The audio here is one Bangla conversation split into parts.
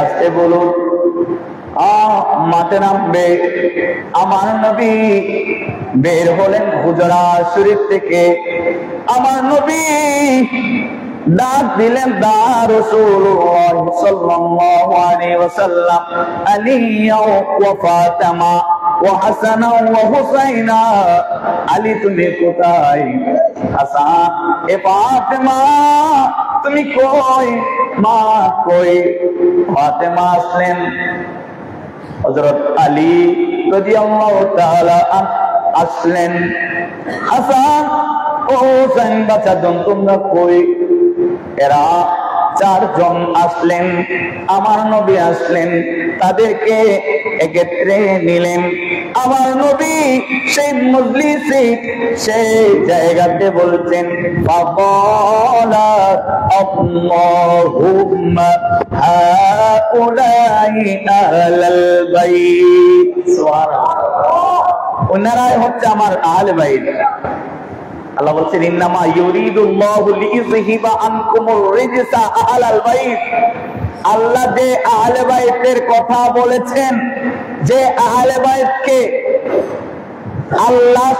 আসতে বলুন, মাঠে নামবে। আমার নবী বের হলেন হুজরাত শরীফ থেকে। আমার নবী ডাক দিলেন, দা রাসূলুল্লাহ সাল্লাল্লাহু আলাইহি ওয়াসাল্লাম, আলী ওয়া ফাতিমা ওয়া হাসান ওয়া হুসাইনা। আলী তুমি কোথায়? হাসান এ ফাতিমা তুমি কই? মা কই? ফাতিমা আসলেন। হযরত আলী রাদিয়াল্লাহু তাআলা আসলেন। হাসান ও হুসাইন বাচ্চাজন তোমরা কই? এরা চারজন আসলেন। আমার নবী আসলেন, তাদেরকে একত্রে নিলেন। আমার নবী সেই মজলিসে, সেই জায়গাতে বলছেন, ফাকালা আল্লাহুম্মা হাউলাই আহলাল বাইত। সুবহানাল্লাহ, ওনারাই হচ্ছে আমার আহলে বাইত। আল্লাহ বলছেন, ইন্নামা ইউরিদুল্লাহু লিইযহিবা আনকুমুর রিজসা আহলাল বাইত। আল্লাহ যে আহলে বাইতের কথা বলেছেন, যে আহলে বাইতকে আল্লাহ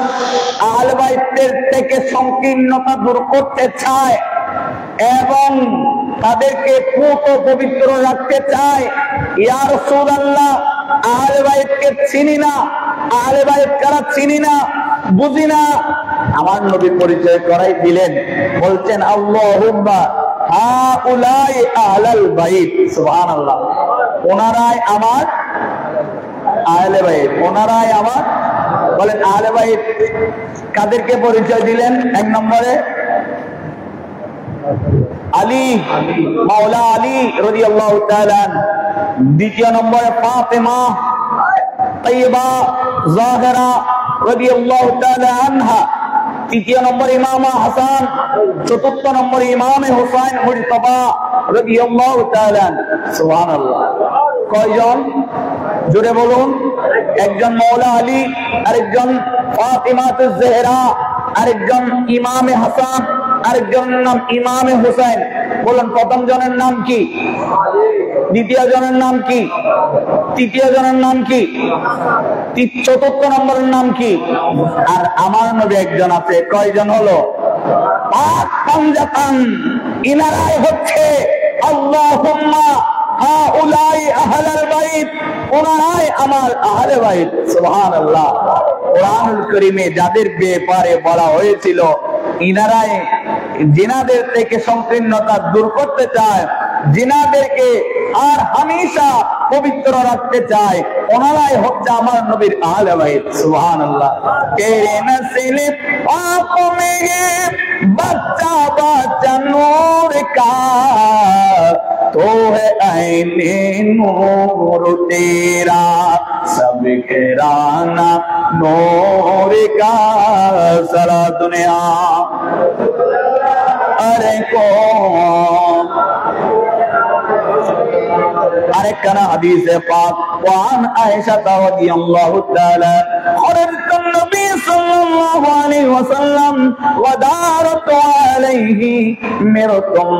আহলে বাইতের থেকে সংকীর্ণতা দূর করতে চায় এবং তাদেরকে পুত পবিত্র রাখতে চায়। ইয়া রাসূলুল্লাহ, আহলে বাইতকে চিনি না, আহলে বাইত কারা চিনি না, বুঝি না। আমার নবী পরিচয় করাই দিলেন, বলছেন আল্লাহুম্মা হাউলাই আহলাল বাইত। সুবহানাল্লাহ, ওনারাই আমার আহলে বাইত, ওনারাই আমার। বলেন আহলে বাইত কাদেরকে পরিচয় দিলেন? এক নম্বরে আলী, মাওলা আলী রাদিয়াল্লাহু তাআলা। দ্বিতীয় নম্বরে ফাতিমা তাইয়্যিবা যাহিরা রাদিয়াল্লাহু তাআলা আনহা। তৃতীয় নম্বর ইমামা হাসান। চতুর্থ নম্বর ইমামে হুসাইন মুজতবা রাদিয়াল্লাহু তাআলা। সুবহানাল্লাহ, কয়জন? জোরে বলুন। একজন মাওলা আলী, আরেকজন ফাতিমাতুজ জাহরা, আরেকজন ইমামে হাসান, আরেকজনের নাম ইমামে হুসাইন। বলুন, প্রথম জনের নাম কি? দ্বিতীয় জনের নাম কি? তৃতীয় জনের নাম কি? চতুর্থ নম্বরের নাম কি? আর আমার নবী একজন আছে। কয়জন হলো? পাঁচ পাঞ্জাতান। ইনারাই হচ্ছে আল্লাহুম্মা হাউলাই আহলাল বাইত, ওনারাই আমার আহলে বাইত। সুবহানাল্লাহ, কোরআনুল কারীমে যাদের ব্যাপারে বলা হয়েছিল ইনারাই জিনাদের থেকে সংকীর্ণতা দূর করতে চায়, জিনাদেরকে আর হামেশা পবিত্র রাখতে চায়, ওনারাই হচ্ছে আমার নবীর আহলে বাইত। সুবহানাল্লাহ। তেরে নসলে পাক মেরে বাচ্চা বাচ্চা নূর কা तो है आईने नूर तेरा, सब घराना नूर का सारा दुनिया। अरे कौन আরেকখানা হাদিসে পাক, ওয়ান আয়েশা রাদিয়াল্লাহু তাআলা খরজত নবী সাল্লাল্লাহু আলাইহি ওয়াসাল্লাম ওয়া দারাতু আলাইহি মিরতুম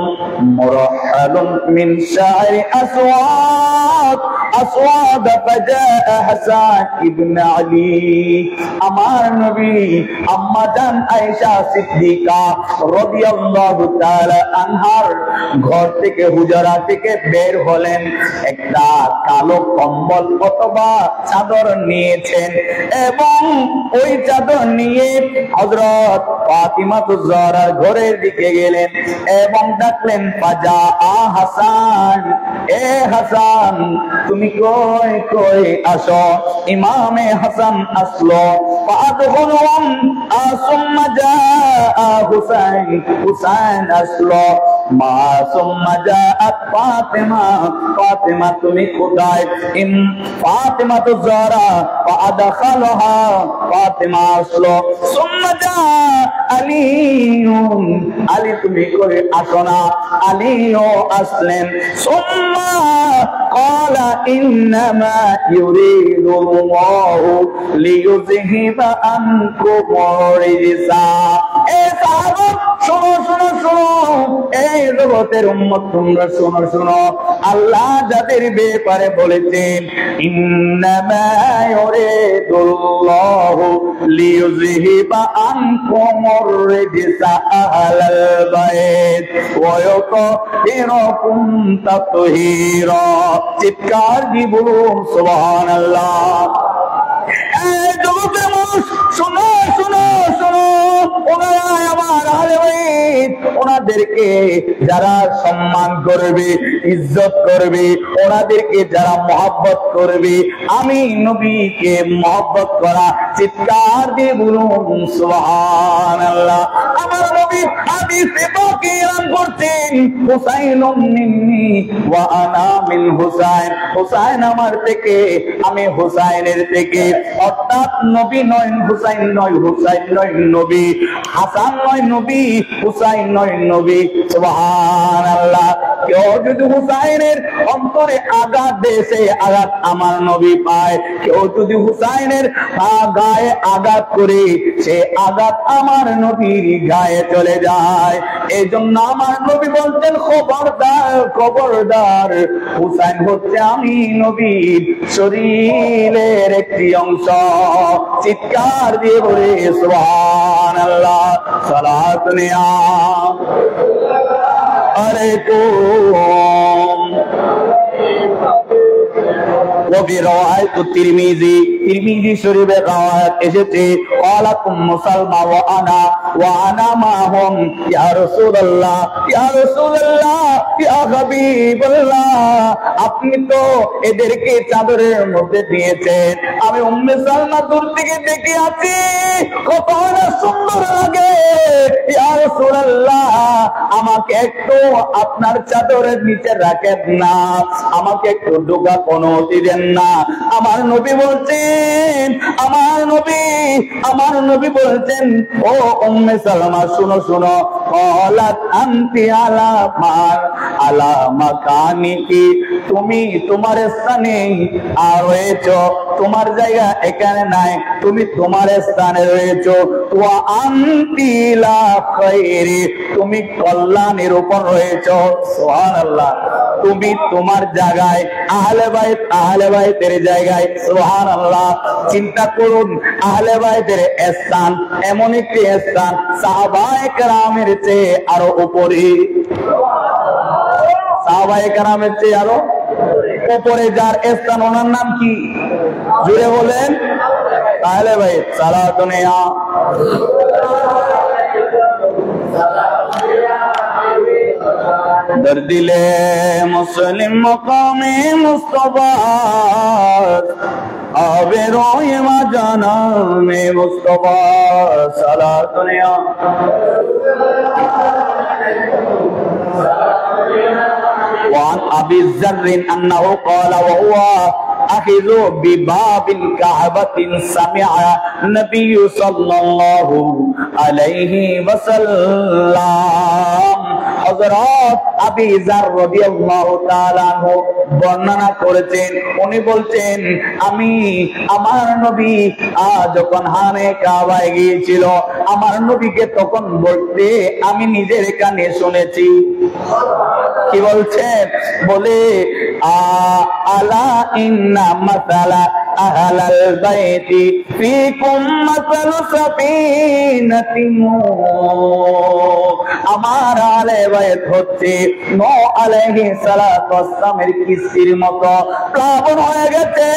মুরাহহালুন মিন শা'রি আসওয়াদ আসওয়াদ ফাজা হাসান ইবনে আলী। আমার নবী আম্মা জান আয়েশা সিদ্দিকা রাদিয়াল্লাহু তাআলা আনহার ঘর থেকে, হুজরা থেকে বের হলেন। একটা কালো কম্বল অথবা চাদর নিয়েছেন এবং ওই চাদর নিয়ে হযরত ফাতিমাতুজ জাহরার ঘরের দিকে গেলেন এবং ডাকলেন, ফাজা হাসান, এ হাসান তুমি কই কই আসো। ইমামে হাসান আসলো। ফাদখুলুম সুম্মা জাআ হুসাইন, হুসাইন আসলো। মা সুম্মা জাআত ফাতিমা, ফাতিমা তুমি কোথায়? ইন ফাতিমাতুজ জাহরা ফাদখালহা, ফাতিমা আসলো। সুম্মা জাআ আলীউন, আলী তুমি কই আসো না? আলীও আসলেন। সুম্মা ক্বালা ইন্নামা ইউরিদুল্লাহু লিইয়ুযহিবা আনকুম রিজসা। এ সাহাবা শোনো, শোনো শোনো, এই জগতের উম্মত তোমরা শোনো শোনো, আল্লাহ যাদের ব্যাপারে বলেছেন ইন্নামা ইউরিদুল্লাহু লিইউযহিবা আনকুমুর রিজসা আহলাল বাইত ওয়া ইউতাহিরাকুম তাতহীরা। চিৎকার দিয়ে বলুন সুবহানাল্লাহ। এই জগতের মানুষ শোনো শোনো শোনো, ওনারা আমার আহলে বাইত, ওনাদেরকে যারা সম্মান করবে, ইজ্জত করবে, ওনাদেরকে যারা মহব্বত করবে, আমি নবীকে মহব্বত করা। চিৎকার দিয়ে বলুন সুবহানাল্লাহ। আমার নবী হাদিসে পাকে এলান করছেন হুসাইনুম মিন্নি ওয়া আনা মিন হুসাইন, হুসাইন আমার থেকে, আমি হুসাইনের থেকে। অর্থাৎ নবী নয় হুসাইন নয়, হুসাইন নয় নবী, হাসান নয় নবী, হুসাইন নয় নবী। সুবহানাল্লাহ। কেউ যদি হুসাইনের অন্তরে আঘাত দেয়, সেই আঘাত আমার নবী পায়। কেউ যদি হুসাইনের গায়ে আঘাত করে, সে আঘাত আমার নবীর গায়ে চলে যায়। এই জন্য আমার নবী বলতেন খবরদার খবরদার, হুসাইন হচ্ছে আমি নবীর শরীরের একটি অংশ। চিৎকার দিয়ে বলে সুবহানাল্লাহ। সালাত নিয়া আলাইকুম। وفي رواية الترمذي شريف رواية এসেছে قالت أم سلمى وأنا معهم يا رسول الله يا رسول الله يا حبيب الله। আপনি তো এদেরকে চাদরের মধ্যে দিয়েছেন, আমি উম্মে সালমা দূর থেকে দেখে আছি, কত সুন্দর লাগে। ইয়া রাসূলুল্লাহ, আমাকে একটু আপনার চাদরের নিচে রাখেন না, আমাকে একটু ঢোকা অনুমতি দেন না। আমার নবী বলছেন, আমার নবী বলছেন, ও উম্মে সালমা শুনো শুনো, ক্বালাত আনতি আলা মাকানিকি, তুমি তোমার স্থানে রয়েছো, তোমার জায়গা এখানে নাই, তুমি তোমার স্থানে রয়েছো। ওয়া আনতি লা খায়রি, তুমি কল্যাণের উপর রয়েছো। সুবহানাল্লাহ। তুমি তোমার জায়গায়, আহলে বাইতের জায়গায়। সুবহানাল্লাহ। চিন্তা করুন, আহলে বাইতের স্থান এমন একটি স্থান সাহাবায়ে কেরামের চেয়ে আরো উপরে, সাহাবায়ে কেরামের চেয়ে আরো উপরে যার স্থান, ওনার নাম কি? জুড়ে বলেন। আহলে বাইত। সালাতুন ইয়া در دل مسلم مقام مصطفی آب روی ما جانم مصطفی صلاة یا وعن ابي ذر انه قال وهو اخذ بباب الكعبة سمع النبي صلى الله عليه وسلم। হযরত আবি যার রাদিয়াল্লাহু তাআলা আনহু বর্ণনা করেছেন, উনি বলছেন, আমি আমার নবী যখন হানে কাবায় গিয়েছিল, আমার নবীকে তখন বলতে আমি নিজের কানে শুনেছি। কি বলছেন? বলে আলা ইন্না মাসালা আহলাল বাইতি ফিকুম মাসালু সাফিনাতিন, আমার আহলে বাইত হচ্ছে নূহ আলাইহিস সালাতু ওয়াস সালামের কিস্তির মতো প্লাবন হয়ে গেছে।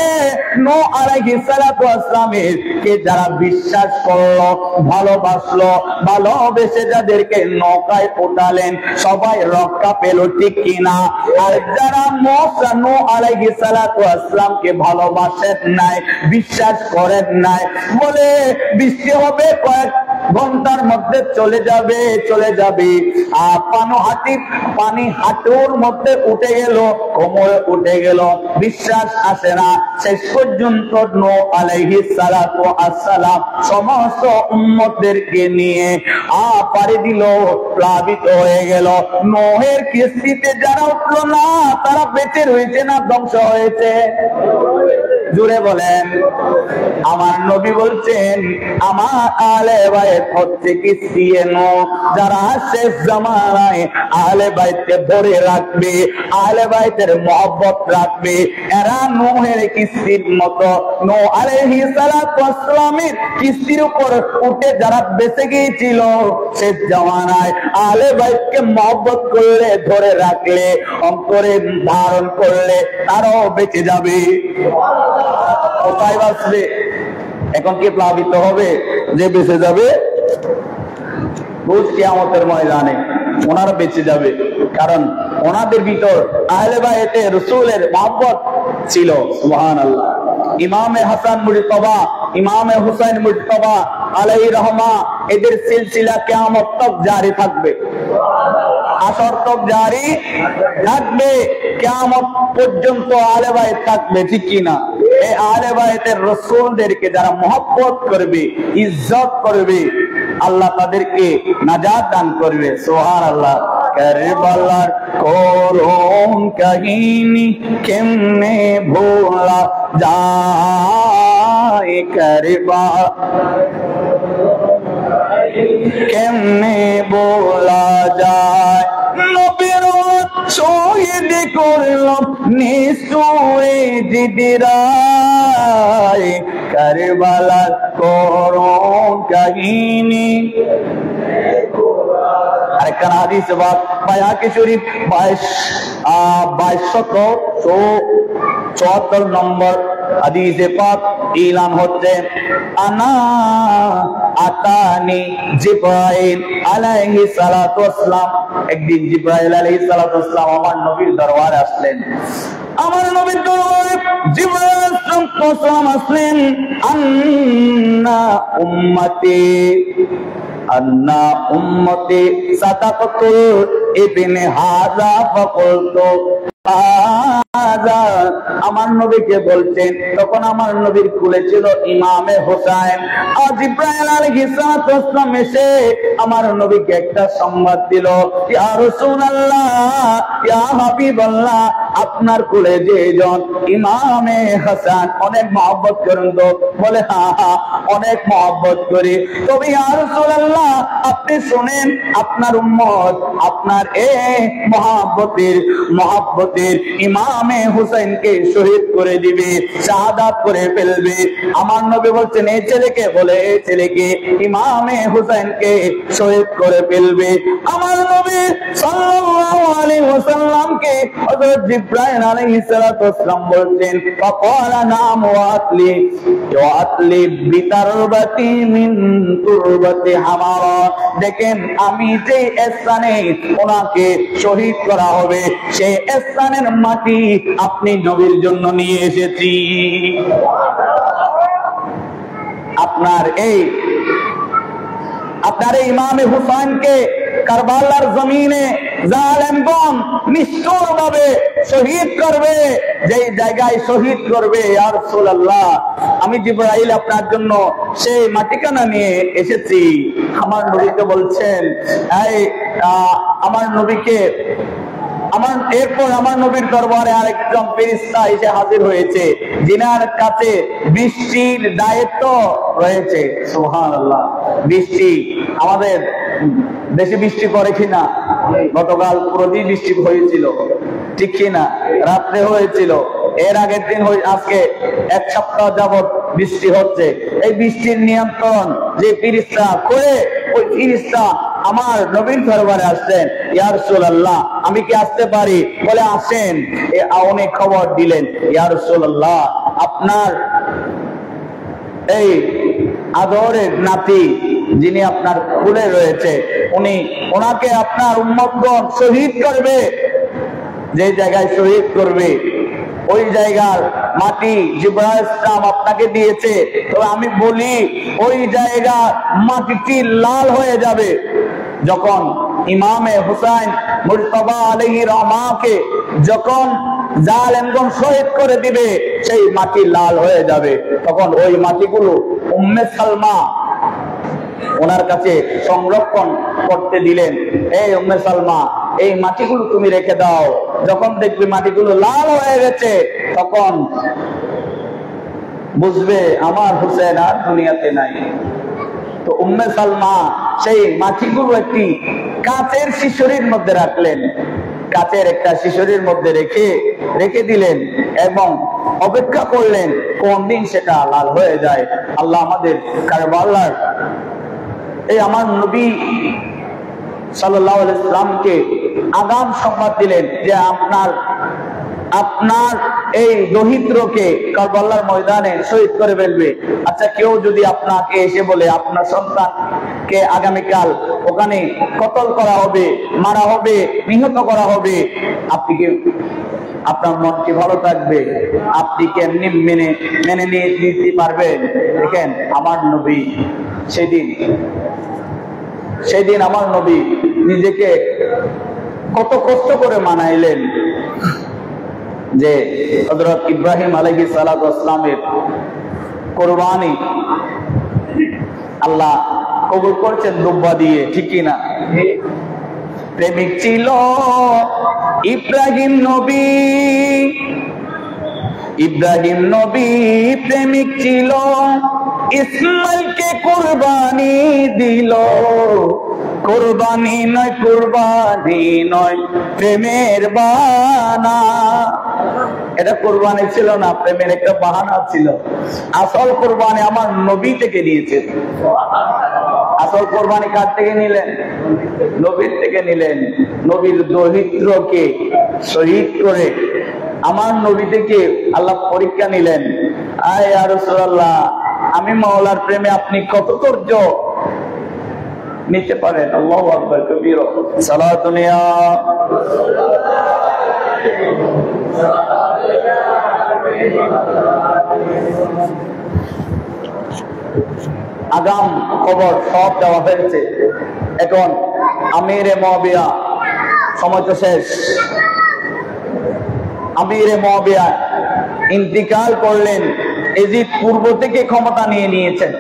নূহ আলাইহিস সালাতু ওয়াস সালামের কে যারা বিশ্বাস করলো, ভালোবাসলো, ভালোবেসে যাদেরকে নৌকায় উঠালেন, সবাই রক্ষা পেল, ঠিক কিনা? আর যারা নূহ আলাইহিস সালাতু ওয়াস সালামকে ভালোবাসেন নাই, বিশ্বাস করেন নাই, বলে বৃষ্টি হবে কয়েক ঘন্টার মধ্যে চলে যাবে। পানি হাঁটুর মধ্যে উঠে গেল, কোমরে উঠে গেল, বিশ্বাস আসে না। শেষ পর্যন্ত নূহ আলাইহিস সালাতু ওয়াস সালাম সমস্ত উম্মতদেরকে নিয়ে পাড়ি দিল, প্লাবিত হয়ে গেল। নূহের কিস্তিতে যারা উঠলো না, তারা বেঁচে রয়েছে না ধ্বংস হয়েছে? জুড়ে বলেন। আমার নবী বলছেন আমার আহলে বাইত হচ্ছে ক্রিশ্চিয়ানো, যারা শেষ জামানায় আহলে বাইতকে ধরে রাখবে, আহলে বাইতের মহব্বত রাখবে, এরা নূহের কিস্তির মতো, নূহ আলাইহিস সালাতু ওয়াস সালামের কিস্তির উপর উঠে যারা বেঁচে গিয়েছিল শেষ জামানায়, আহলে বাইতকে মহব্বত করলে, ধরে রাখলে, অন্তরে ধারণ করলে তারাও বেঁচে যাবে। কোথায় বাঁচবে? এখন কি প্লাবিত হবে যে বেঁচে যাবে? রোজ কিয়ামতের ময়দানে ওনারা বেঁচে যাবে, কারণ ওনাদের ভিতর আহলে বাইতে রাসূলের মহব্বত ছিল। সুবহানাল্লাহ। ইমামে হাসান মুজতবা, ইমামে হুসাইন মুজতবা আলাইহির রহমা, এদের সিলসিলা কিয়ামত তক জারি থাকবে, আসর তক জারি থাকবে, কিয়ামত পর্যন্ত আহলে বাইত থাকবে, ঠিক কি না? এই আহলে বাইতের রাসূলদেরকে যারা মহব্বত করবে, ইজ্জত করবে, আল্লাহ তাদেরকে নাজাত দান করবে। সুবহানাল্লাহ। কারবালার করুণ কাহিনী কেমনে ভোলা যায়, কারবালা কেমনে বলা যায়, নবীর শহীদ করলাম নিষ্ঠুরে জিদিরায়, কারবালার করুণ কাহিনী। আরেকটা হাদিস বায়াকি শরীফ 2274 নম্বর হাদিসে পাক ইলান হচ্ছে, আনা আতানি জিবরাইল আলাইহিস সালাতু ওয়াসসালাম, একদিন জিবরাইল আলাইহিস সালাতু ওয়াসসালাম আমার নবীর দরবারে আসলেন। আমার নবীর দরবারে জিবরাইল আসলেন, আন্না উম্মতি আন্না উম্মতি সাদাকাতুল ইবনে হাযা ফাকুলতু আমার নবীকে বলছেন, তখন আমার নবীর কুলে ছিল ইমামে হুসাইন। আর জিবরাইল আলাইহিস সালাতু ওয়াসসালাম এসে আমার নবীকে একটা সংবাদ দিল, ইয়া রাসূলুল্লাহ, ইয়া হাবিবাল্লাহ, আপনার কুলে যে জন ইমামে হাসান, অনেক মহব্বত করেন তো? বলে হ্যাঁ হ্যাঁ অনেক মহব্বত করি। তবে ইয়া রাসূলুল্লাহ আপনি শুনেন, আপনার উম্মত আপনার এই মহব্বতের ইমামে হুসাইনকে শহীদ করে দিবে, শাহাদাত করে ফেলবে। আমার নবী বলছেন এই ছেলেকে, বলে এই ছেলেকে ইমামে হুসাইনকে শহীদ করে ফেলবে। আমার নবী সাল্লাল্লাহু আলাইহি ওয়াসাল্লামকে হযরত জিবরাইল আলাইহিস সালাতু ওয়াসসালাম বলছেন, ফাকালা নাম ওয়াতলি বিতারবাতি মিন তুরবাতি হামারা, দেখেন আমি যে স্থানে ওনাকে শহীদ করা হবে সেই স্থানের মাটি আপনি নবীর জন্য নিয়ে এসেছি। আপনার এই ইমামে হুসাইনকে কারবালার জমিনে জালেমগণ নিষ্ঠুরভাবে শহীদ করবে, যেই জায়গায় শহীদ করবে, ইয়া রাসূলুল্লাহ আমি জিবরাইল আপনার জন্য সেই মাটিখানা নিয়ে এসেছি। আমার নবীকে বলছেন, আমার নবীকে এরপর আমার নবীর দরবারে আরেকজন ফেরেশতা এসে হাজির হয়েছে, যিনার কাছে বৃষ্টির দায়িত্ব রয়েছে। সুবহানাল্লাহ। বৃষ্টি আমাদের দেশে বৃষ্টি পড়ে কিনা? গতকাল পুরোদিন বৃষ্টি হয়েছিল, ঠিক কিনা? রাত্রে হয়েছিল, এর আগের দিন আজকে এক সপ্তাহ যাবত বৃষ্টি হচ্ছে। এই বৃষ্টির নিয়ন্ত্রণ যে ফেরেশতা করে, ওই ফেরেশতা আমার নবীর দরবারে আসছেন, ইয়া রাসূলুল্লাহ আমি কি আসতে পারি? বলে আসেন। উনি খবর দিলেন, ইয়া রাসূলুল্লাহ আপনার এই আদরের নাতি যিনি আপনার কুলে রয়েছে, ওনাকে আপনার উম্মতগণ শহীদ করবে, যে জায়গায় শহীদ করবে ওই জায়গার মাটি জিবরাইল আপনাকে দিয়েছে। তবে আমি বলি ওই জায়গার মাটিটি লাল হয়ে যাবে যখন ইমামে হুসাইন মুজতবা আলাইহির রহমাকে যখন জালেমগণ শহীদ করে দিবে, সেই মাটি লাল হয়ে যাবে। তখন ওই মাটিগুলো উম্মে সালমা ওনার কাছে সংরক্ষণ করতে দিলেন, এই উম্মে সালমা এই মাটিগুলো তুমি রেখে দাও, যখন দেখবে মাটিগুলো লাল হয়ে গেছে তখন বুঝবে আমার হুসেন আর দুনিয়াতে নাই। তো উম্মে সালমা সেই মাটিগুলো একটি কাচের শিশুরির মধ্যে রাখলেন, কাচের একটা শিশুরির মধ্যে রেখে দিলেন এবং অপেক্ষা করলেন কোন দিন সেটা লাল হয়ে যায়। আল্লাহ আমাদের কারবালার এই আমার নবী সাল্লাল্লাহু আলাইহি ওয়াসাল্লামকে আগাম সংবাদ দিলেন যে আপনার এই দরিদ্রকে কারবালার ময়দানে শহীদ করে ফেলবে। আচ্ছা, কেউ যদি আপনাকে এসে বলে আপনার সন্তানকে আগামীকাল ওখানে কতল করা হবে, মারা হবে, নিহত করা হবে, আপনি কি, আপনার মন কি ভালো থাকবে? আপনি কি এমনি মেনে নিতে পারবেন? দেখেন আমার নবী সেদিন আমার নবী নিজেকে কত কষ্ট করে মানাইলেন যে হযরত ইব্রাহিম আলাইহিস সালাতু ওয়াস সালামের কুরবানি আল্লাহ কবুল করেছেন দুব্বা দিয়ে, ঠিক কি না? প্রেমিক ছিল ইব্রাহিম নবী প্রেমিক ছিল, ইসমাইলকে কুরবানি দিল। কুরবানি নয় প্রেমের বাহানা। এটা কুরবানি ছিল না, প্রেমের একটা বাহানা ছিল। আসল কুরবানি আমার নবী থেকে নিয়েছে। আসল কুরবানি কার থেকে নিলেন? নবীর থেকে নিলেন। নবীর দরিদ্রকে শহীদ করে আমার নবী থেকে আল্লাহ পরীক্ষা নিলেন। আয় ইয়া রাসূলুল্লাহ, আমি মাওলার প্রেমে আপনি কত ধৈর্য নিতে পারেন? আল্লাহু আকবার কবীরা। সালাতুন ইয়া আগাম খবর সব দেওয়া হয়েছে। এখন আমিরে মুআবিয়া, সময় তো শেষ, আমিরে মুআবিয়া ইন্তিকাল করলেন। এজিদ পূর্ব থেকে ক্ষমতা নিয়েছেন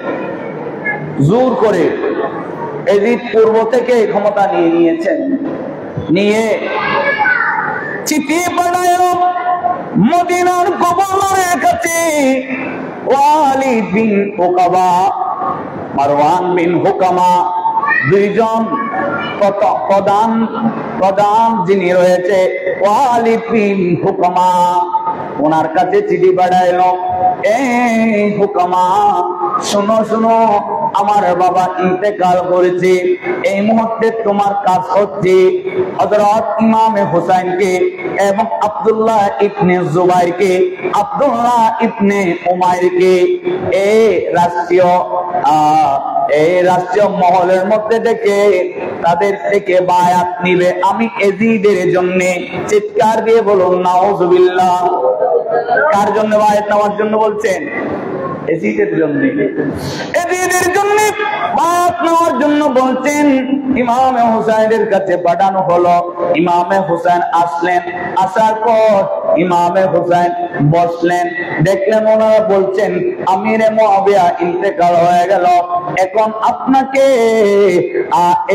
জোর করে। এজিদ পূর্ব থেকে ক্ষমতা নিয়েছেন, নিয়ে চিঠি পাঠালো মদিনার গভর্নরের কাছে। ওয়ালিদ বিন উকাবা, মারওয়ান বিন হুকামা, দুইজন প্রধান যিনি রয়েছে ওয়ালিদ বিন হুকামা, ওনার কাছে চিঠি পাঠাইলো। এই হুকামা, শুনো, আমার বাবা ইন্তেকাল করেছে। এই মুহূর্তে তোমার কাজ হচ্ছে হযরত ইমামে হুসাইনকে এবং আব্দুল্লাহ ইবনে জুবাইরকে, আব্দুল্লাহ ইবনে উমাইরকে এই রাষ্ট্রীয় মহলের মধ্যে থেকে তাদের থেকে বায়াত নিবে। আমি এজিদের জন্য, চিৎকার দিয়ে বলুন নাউজুবিল্লাহ। কার জন্য বায়াত নেওয়ার জন্য বলছেন? এজিদের জন্য। এজিদের জন্য বায়াত নেওয়ার জন্য বলছেন। ইমামে হুসাইনের কাছে পাঠানো হলো। ইমামে হুসাইন আসলেন। আসার পর ইমামে হুসাইন বসলেন। দেখলেন ওনারা বলছেন আমিরে মুআবিয়া ইন্তেকাল হয়ে গেল, এখন আপনাকে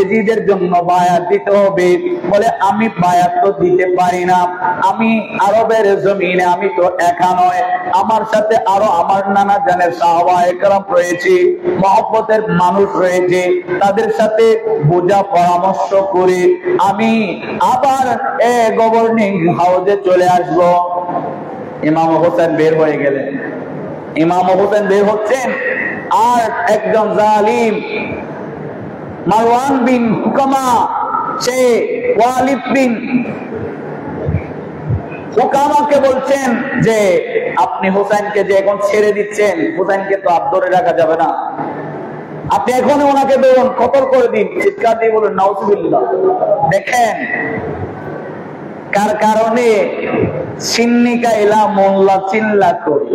এজিদের জন্য বায়াত দিতে হবে। বলে আমি বায়াত তো দিতে পারি না, আমি আরবের জমিনে আমি তো একা নয়, আমার সাথে আরো আমার নানা জানের সাহাবায়ে কেরাম রয়েছে, মহব্বতের মানুষ রয়েছে, তাদের সাথে বোঝা পরামর্শ করে আমি আবার গভর্নিং হাউসে চলে আসব। ইমাম হোসেন বের হয়ে গেলেন। ইমাম হোসেন বের হচ্ছেন, আর একজন জালিম মারওয়ান বিন হুকামা, সে ওয়ালিদ বিন হুকামাকে বলছেন যে আপনি হুসাইনকে যে এখন ছেড়ে দিচ্ছেন, হুসাইনকে তো আর ধরে রাখা যাবে না, আপনি এখন ওনাকে বলুন কতল করে দিন। চিৎকার দিয়ে বলুন নাউজুবিল্লাহ। দেখেন কার কারণে সিন্নিকা ইলা মোল্লা চিল্লা করি।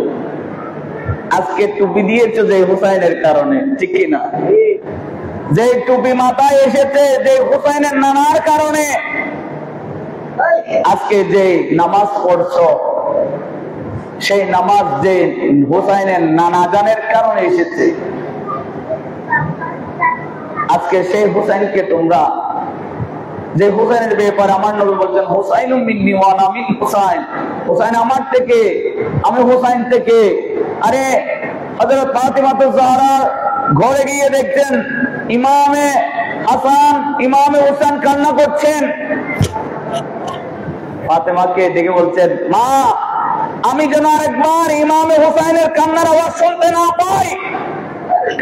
আজকে টুপি দিয়েছো যে হুসাইনের কারণে, ঠিক কিনা? যে টুপি মাথায় এসেছে যে হুসাইনের নানার কারণে, আজকে যে নামাজ পড়ছো সেই নামাজ যে হুসাইনের নানা জানের কারণে এসেছে। আজকে সেই হুসাইনকে তোমরা, যে হুসাইনের ব্যাপারে আমার নবী বলছেন হুসাইনুম মিন্নি ওয়া আনা মিন হুসাইন, হুসাইন আমার থেকে, আমি হুসাইন থেকে। আরে হযরত ফাতিমাতুজ জাহরার ঘরে গিয়ে দেখছেন ইমামে হাসান ইমামে হোসেন কান্না করছেন। ফাতেমাকে ডেকে বলছেন, মা আমি যেন আরেকবার ইমামে হোসেনের কান্নার আওয়াজ শুনতে না পাই,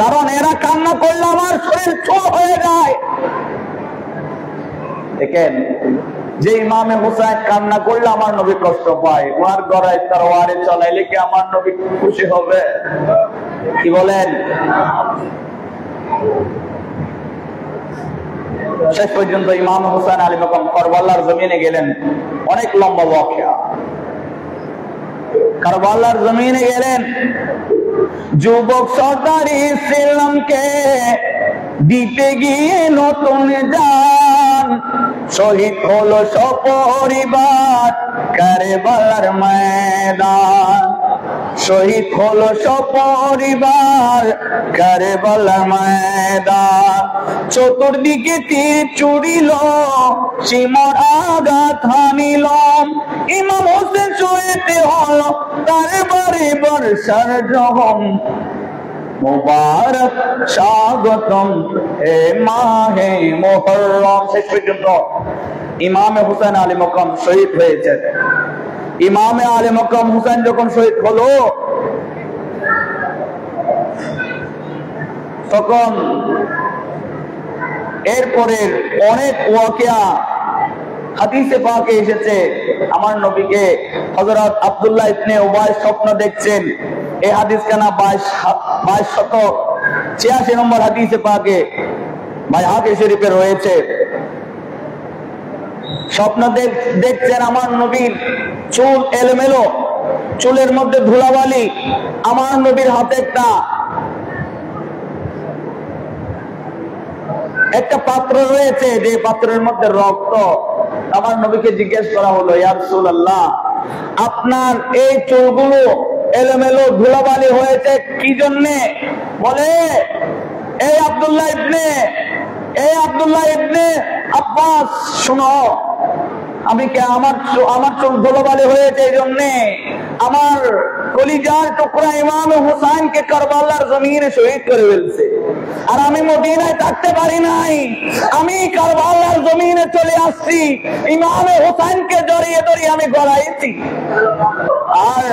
কারণ এরা কান্না করলে আমার শরীর চুল হয়ে যায়। দেখেন, যে ইমামে হোসেন কান্না করলে আমার নবী কষ্ট পায়, ওনার গলায় তরবারে চলাইলে কি আমার নবী খুশি হবে? কি বলেন? শেষ পর্যন্ত ইমাম হোসেন আলী মাকাম কারবালার জমিনে গেলেন। অনেক লম্বা ওয়াকিয়া। কারবালার জমিনে গেলেন, যুবক সর্দারি ইসলামকে দিতে গিয়ে নতুন জান শহীদ হলো সপরিবার কারবালার ময়দান। শহীদ হলো সপরিবার কারবালার ময়দান। চতুর্দিকে তীর ছুড়িল, সীমার আঘাত হানিল। ইমাম হোসেন শহীদ হলো তার বাড়ি বর্ষার জহম। মুবারক স্বাগতম হে মাহে মুহররম। শেষ পর্যন্ত ইমামে হুসাইন আলী মাকাম শহীদ হয়েছেন। ইমামে আলী মাকাম হুসাইন যখন শহীদ হলো, তখন এরপরের অনেক ওয়াকিয়া হাদিসে পাকে এসেছে। আমার নবীকে হযরত আব্দুল্লাহ ইবনে উবাই স্বপ্ন দেখছেন। এই হাদিস কানা 2286 নম্বর হাদিসে পাকে বাইহাকি শরীফে রয়েছে। স্বপ্ন দেখছেন আমার নবীর চুল এলোমেলো, চুলের মধ্যে ধুলাবালি। আমার নবীর হাতে একটা পাত্র রয়েছে, যে পাত্রের মধ্যে রক্ত। আমার নবীকে জিজ্ঞেস করা হলো, ইয়া রাসূলুল্লাহ, আপনার এই চুলগুলো এলোমেলো ধুলাবালি হয়েছে কি জন্যে? বলে, এই আব্দুল্লাহ ইবনে আব্বাস, শুনো, আমার চুল ধুলাবালি হয়েছে এই জন্যে আমার কলিজার টুকরা ইমাম হুসাইনকে কারবালার জমিনে শহীদ করে ফেলছে, আর আমি মদিনায় থাকতে পারি নাই। আমি কারবালার জমিনে চলে আসছি, ইমাম হুসাইনকে জড়িয়ে ধরে আমি গড়াইছি। আর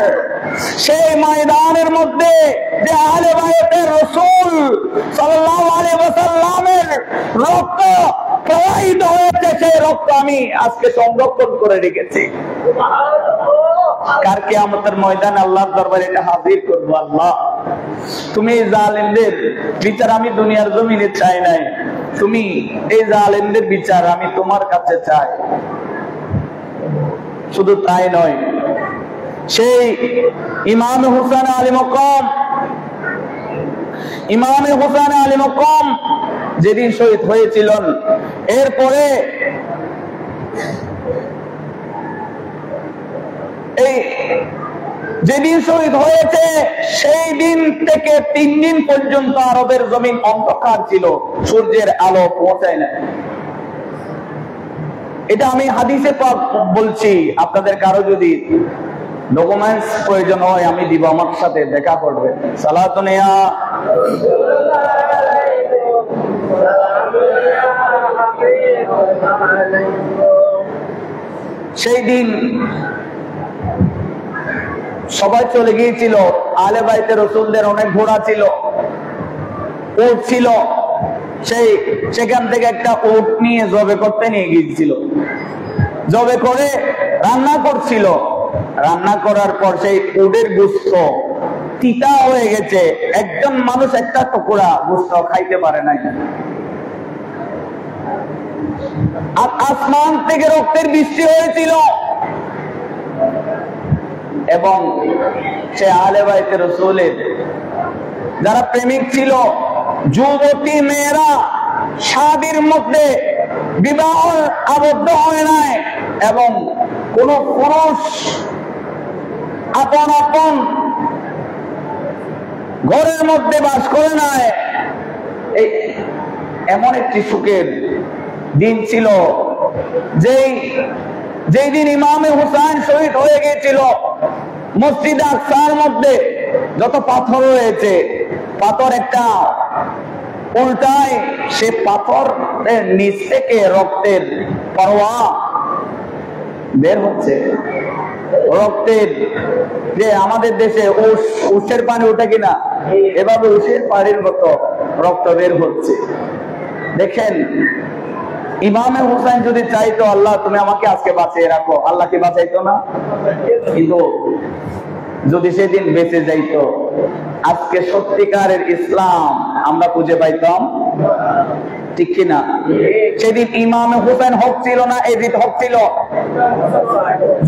সেই ময়দানের মধ্যে যে আহলে বায়তের রাসূল সাল্লাল্লাহু আলাইহি ওয়াসাল্লামের রক্ত প্রবাহিত হয়েছে, সেই রক্ত আমি আজকে সংরক্ষণ করে রেখেছি। কার কিয়ামতের ময়দানে আল্লাহর দরবারে এটা হাজির করবো। আল্লাহ, তুমি এই জালেমদের বিচার আমি দুনিয়ার জমিনে চাই নাই, তুমি এই জালেমদের বিচার আমি তোমার কাছে চাই। শুধু তাই নয়, সেই ইমাম হুসাইন আলী মাকাম যেদিন শহীদ হয়েছিলেন, এরপরে যেদিন শহীদ হয়েছে সেই দিন থেকে 3 দিন পর্যন্ত আরবের জমিন অন্ধকার ছিল, সূর্যের আলো পৌঁছায় না। এটা আমি হাদিসে পাক বলছি। আপনাদের কারো যদি ডকুমেন্টস প্রয়োজন হয় আমি দিব, আমার সাথে দেখা করবেন। সালাতুন ইয়া সেই দিন সবাই চলে গিয়েছিল। আহলে বাইতে রাসূলদের অনেক ঘোড়া ছিল, উট ছিল। সেখান থেকে একটা উট নিয়ে জবে করতে নিয়ে গিয়েছিল। জবে করে রান্না করছিল। রান্না করার পর সেই উটের গোশত তিতা হয়ে গেছে। একজন মানুষ একটা টুকরা গোশত খাইতে পারে নাই। আর আসমান থেকে রক্তের বৃষ্টি হয়েছিল। এবং সে আহলে বাইতে রাসূলের যারা প্রেমিক ছিল, যুবতী মেয়েরা শাদীর মধ্যে বিবাহ আবদ্ধ হয় নাই, এবং কোন পুরুষ আপন আপন ঘরের মধ্যে বাস করে নাই। এমন একটি সুখের দিন ছিল যেই দিন ইমামে হুসাইন শহীদ হয়ে গিয়েছিল। মসজিদ আকসার মধ্যে যত পাথর রয়েছে, পাথর একটা উল্টায়, সে পাথরের নিচ থেকে রক্তের প্রবাহ বের হচ্ছে। রক্তের যে আমাদের দেশে উষের পানি ওঠে কিনা, এভাবে উষের পানির মতো রক্ত বের হচ্ছে। দেখেন, ইমামে হুসাইন যদি চাইতো আল্লাহ তুমি আমাকে আজকে বাঁচিয়ে রাখো, আল্লাহ কি বাঁচাইতো না? কিন্তু যদি সেদিন বেঁচে যাইতো, আজকে সত্যিকারের ইসলাম আমরা খুঁজে পাইতাম, ঠিক কিনা? সেদিন ইমামে হুসাইন হক ছিল না, এজিদ হক ছিল?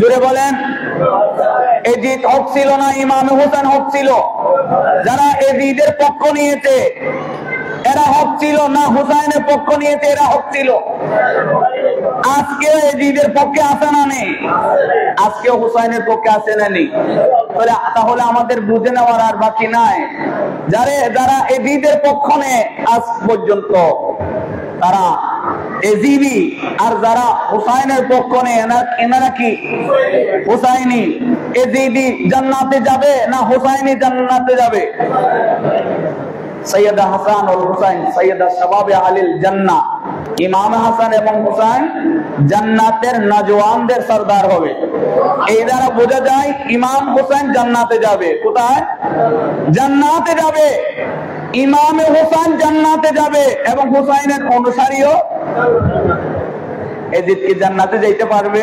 জোরে বলেন। এজিদ হক ছিল না, ইমামে হুসাইন হক ছিল? যারা এজিদের পক্ষ নিয়েছে এরা হক ছিল না, হুসাইনের পক্ষ নিয়েছে এরা হক ছিল? আজকে এজিদের পক্ষে আসে না নেই? আজকে হুসাইনের পক্ষে আসে না নেই? তাহলে আমাদের বুঝে নেওয়ার আর বাকি নাই। যারা এজিদের পক্ষ নেয় আজ পর্যন্ত তারা এজিদি, আর যারা হুসাইনের পক্ষ নেয় এনারা কি হুসাইনি। এজিদি জান্নাতে যাবে না হুসাইনি জান্নাতে যাবে? সৈয়দা হাসান ও হুসাইন সৈয়দা শাবাবে আহলিল জান্নাহ। ইমাম হাসান এবং হুসাইন জান্নাতের নওজওয়ানদের সরদার হবে। এই দ্বারা বোঝা যায় ইমাম হুসাইন জান্নাতে যাবে। কোথায়? জান্নাতে যাবে। ইমামে হুসাইন জান্নাতে যাবে এবং হুসাইনের অনুসারীও। এজিদ কি জান্নাতে যাইতে পারবে?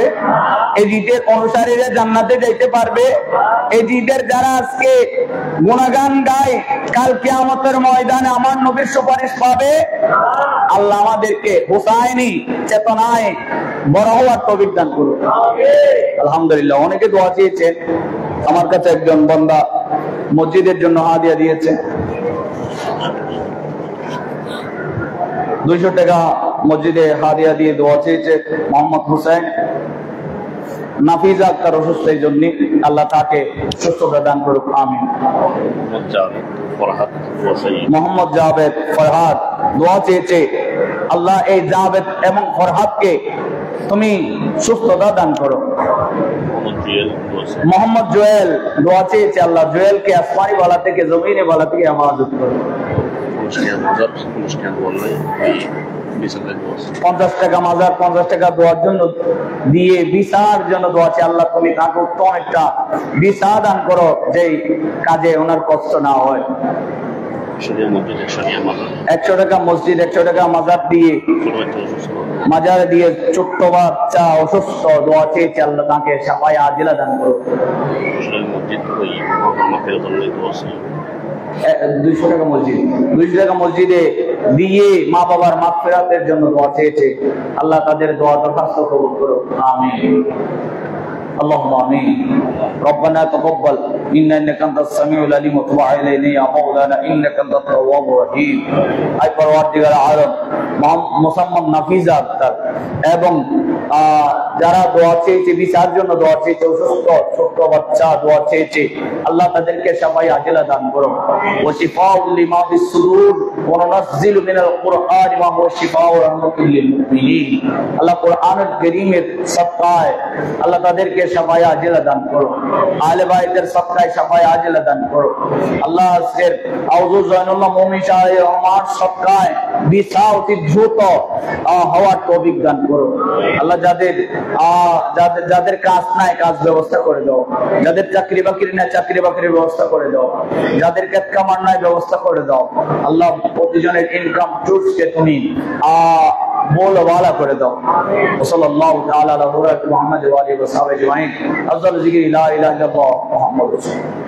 এজিদের অনুসারীরা জান্নাতে যাইতে পারবে? এজিদের যারা আজকে গুণগান গায়, কাল কিয়ামতের ময়দানে আমার নবীর সুপারিশ পাবে? আল্লাহ আমাদেরকে হুসাইনি চেতনায় বড় হওয়ার তৌফিক দান করুন। আলহামদুলিল্লাহ, অনেকে দোয়া চেয়েছেন। আমার কাছে একজন বান্দা মসজিদের জন্য হাদিয়া দিয়েছে 200 টাকা। মসজিদে হাদিয়া দিয়ে দোয়া চেয়েছে মোহাম্মদ হুসাইন। নাফিজা আক্তার অসুস্থ, এই জন্য আল্লাহ তাকে সুস্থতা দান করুক, আমিন। মোহাম্মদ জাভেদ ফরহাদ দোয়া চেয়েছে, আল্লাহ এই জাভেদ এবং ফরহাদকে তুমি সুস্থতা দান করো। মোহাম্মদ জুয়েল দোয়া চেয়েছে, আল্লাহ জুয়েলকে আসমানি বালা থেকে জমিনে বালা থেকে হেফাজত করো। 50 টাকা মাজার, 50 টাকা দোয়ার জন্য দিয়ে ভিসার জন্য দোয়া চেয়ে, আল্লাহ তুমি তাকে উত্তম একটা ভিসা দান করো, যেই কাজে ওনার কষ্ট না হয়। 100 টাকা মসজিদ, 100 টাকা মাজার দিয়ে, মাজার দিয়ে ছোট্ট বাচ্চা অসুস্থ, দোয়া চেয়েছে আল্লাহ তাকে শাফায়ে আজিলা দান করো। 200 টাকা মসজিদ, 200 টাকা মসজিদে দিয়ে মা বাবার মাগফিরাতের জন্য দোয়া চেয়েছে, আল্লাহ তাদের দোয়া দরখাস্ত কবুল করো, আমিন। اللهم آمين. ربنا تقبل منا إنك أنت السميع العليم وتب علينا يا مولانا إنك أنت التواب الرحيم. أي পরওয়ারদিগার আলম মুসাম্মদ নাফিজা আক্তার এবং যারা দোয়া চেয়েছে, বিচার জন্য দোয়া চেয়েছে, অসুস্থ ছোট্ট বাচ্চা দোয়া চেয়েছে, আল্লাহ তাদেরকে শাফায়ে আজিলা দান করো। ওয়া শিফাউল লিমা ফিস সুদূর ওয়া নুনাজ্জিলু মিনাল কুরআনি মা হুয়া শিফাউ ওয়া রাহমাতুল লিল মুমিনিন। আল্লাহ কুরআনুল কারীমের সদকায় আল্লাহ তাদেরকে শাফায়ে আজিলা দান করো। আহলে বাইতের সদকায় শাফায়ে আজিলা দান করো। আল্লাহ আজকের আউযু জাইনুল্লাহ মুমিন শাহে রহমান সদকায় ভিসা অতি দ্রুত হওয়ার তৌফিক দান করো। আল্লাহ যাদের কাজ নাই কাজ ব্যবস্থা করে দাও, যাদের চাকরি বাকরি নাই চাকরি বাকরির ব্যবস্থা করে দাও, যাদের ক্ষেত কামার নাই ব্যবস্থা করে দাও। আল্লাহ প্রতিজনের ইনকাম সোর্সকে তুমি बोलवाला कर दो। सल्लल्लाहु ताला अला मुहम्मद व आलिहि व सहाबे अजमाइन। अफजल जिक्र ला इलाहा इल्लल्लाह मुहम्मद रसूलुल्लाह।